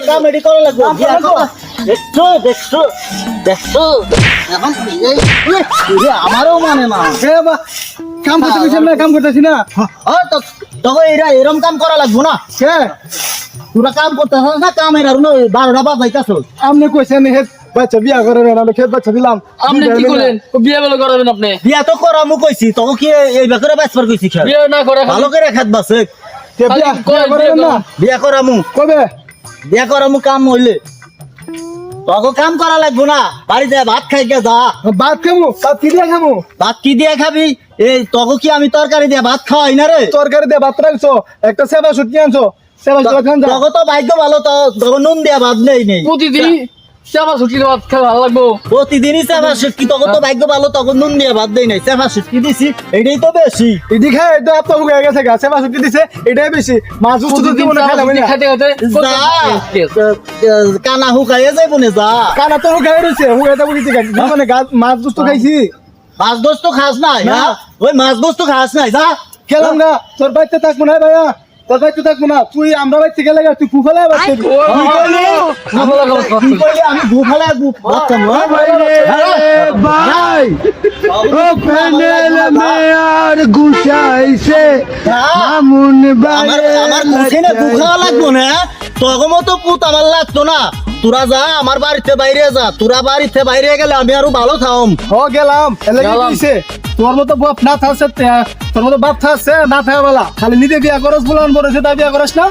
কামেডি করা লাগবে দেখছো দেখছো দেখছো এখন আমারও মানে না কাম করতেছি না কাম করতেছি না তখন এরম কাম করা লাগবো না কে তোরা কাম করতেছ না কামের আর 12টা বাজাইতেছ আপনি কইছেন হে বাচ্চা বিয়া করে না আমি খেত বাচ্চা দিলাম আপনি কি করলেন বিয়ে বলে করাবেন আপনি বিয়া তো করামু কইছি তখন কি এই বেকরে বাঁচবার কইছি খেল বিয়ে না করে ভালো করে খেত বাসে বিয়া করে না বিয়া করামু কবে বিয়া করামু কাম হইলে তখন কাম করা লাগবো না বাড়িতে ভাত খাইকে যা ভাত খামু ভাত কি দিয়ে খামু ভাত কি দিয়ে খাবি এই তখন কি আমি তরকারি দিয়ে ভাত খাওয়াই না রে তরকারি দিয়ে ভাত রাখছো একটা সেবা সুটকি আনছো সেবা সুটকি খান যা তখন তো ভাগ্য ভালো তো তখন নুন দিয়া ভাত নেই প্রতিদিন চাপা ছুটি ভাত খেয়ে ভালো লাগবো প্রতিদিনই চেপা সুটকি তখন তো ভাগ্য ভালো তখন নুন দিয়া ভাত দেই নাই চেপা সুটকি দিছি এটাই তো বেশি এদি খায় এটা আপনার হয়ে গেছে গা সেবা সুটকি দিছে এটাই বেশি মাছ উস্ত তো জীবনে খাইলাম না খাইতে খাইতে যা কানা হুকাইয়া যাইব না যা কানা তো খাই রইছে হুয়ে তো বুঝিতে গাছ মানে মাছ উস্ত খাইছি মাছ গোস্ত খাস নাই না। হ্যাঁ? ওই মাছ গোস্ত খাস নাই যা খেলাম না তোর বাড়িতে থাকবো না ভাইয়া তোর বাড়িতে থাকবো না তুই আমরা বাড়িতে গেলে তুই কুফালে বাড়িতে তুই কইলি আমি ভুফালা ভাবতাম ভাই ও প্যানেল মে আর গুছাইছে মামুন আমার আমার কুছিনে ভুফালা লাগবো না তখন মতো পুত আমার লাগতো না তোরা যা আমার বাড়িতে বাইরে যা তোরা বাড়িতে বাইরে গেলে আমি আরো ভালো থাম ও গেলাম এলে কি হইছে তোর মতো বাপ না থাকছে তোর মতো বাপ থাকছে না থাকা বেলা খালি নিজে বিয়া করস বলান বলেছে তাই বিয়া করস না